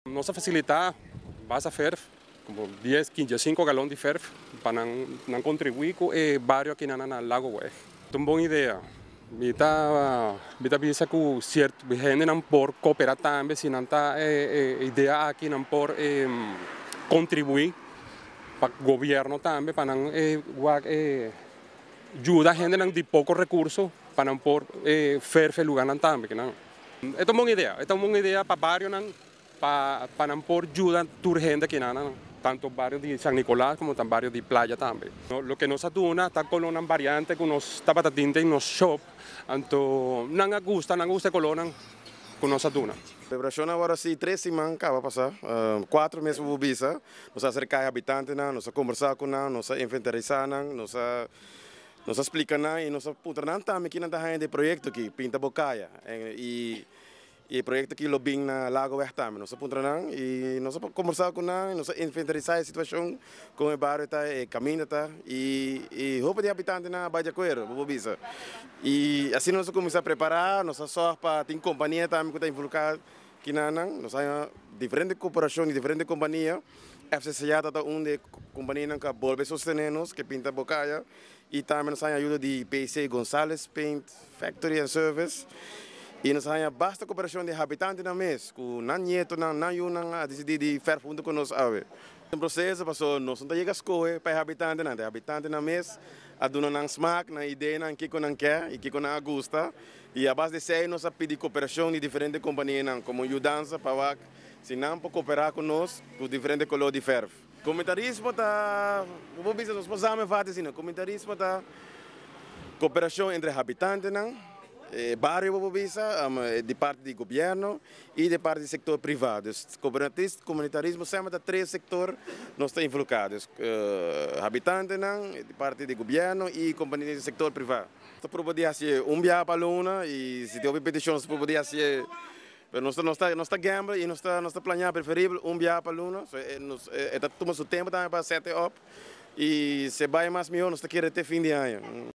Nossa facilitar, basta ferro, como 10, 15, 5 galões de ferro, para não contribuir com o bairro aqui na Lago Ué. É uma boa ideia. Bita bisa que certo, gente não por cooperar também, se não tá ideia aqui não por contribuir para o governo também, para não ajudar a gente não de pouco recurso, para não por ferro lugar não também, não. É uma boa ideia para o bairro não. Para não por ajuda a gente aqui, tanto o bairro de San Nicolás como o bairro de Playa também. O que nos aduna está com uma variante que nos está batendo nos shop, então não gusta colona que nos aduna. Celebração agora sim 3 semanas acaba passar, 4 meses por visa, nós acercar habitantes, nós conversar com eles, nós inventarizar, nós explicar e nós putar também que não está de projeto aqui, Pinta Bocaia e o projeto aqui lobbying na Lago Ué também, nós apontamos e nós conversar com eles, nós inventarizar a situação com o bairro está, o caminho está e roupa de habitantes na Baía Coelho, visa. E assim nós começamos a preparar, nós só para tem companhia também que está involucrada que nós temos diferentes corporações, diferentes companhias. FCCA é uma das companhias que volve sostener-nos, que pinta Bocaia, e também nós temos a ajuda de PC Gonzalez Paint Factory and Service. E nós temos bastante cooperação de habitantes na mês, com não nieto, não yunang a decidir de fazer fundo com nós. O processo passou, nós não temos que escolher para habitantes na mês, a dona não smack, na ideia não que não quer e que não gosta. E a base de sei nós pedimos cooperação de diferentes companhias, como ajudança para se não para cooperar com nós, com diferentes colores de ferro. Comentarismo está, vou dizer, nós podemos fazer assim, comentarismo está cooperação entre habitantes, bairro de parte do governo e de parte do setor privado. O comunitarismo sempre tem 3 setores nós estamos involucrados. Habitantes, de parte do governo e companhias do setor privado. Nós podemos fazer dia para a luna e se tiver petição nós podemos fazer. Nós estamos gamble e nós estamos planeando preferível dia para a luna. Tomamos o tempo também para set up e se vai mais melhor nós queremos ter fim de ano.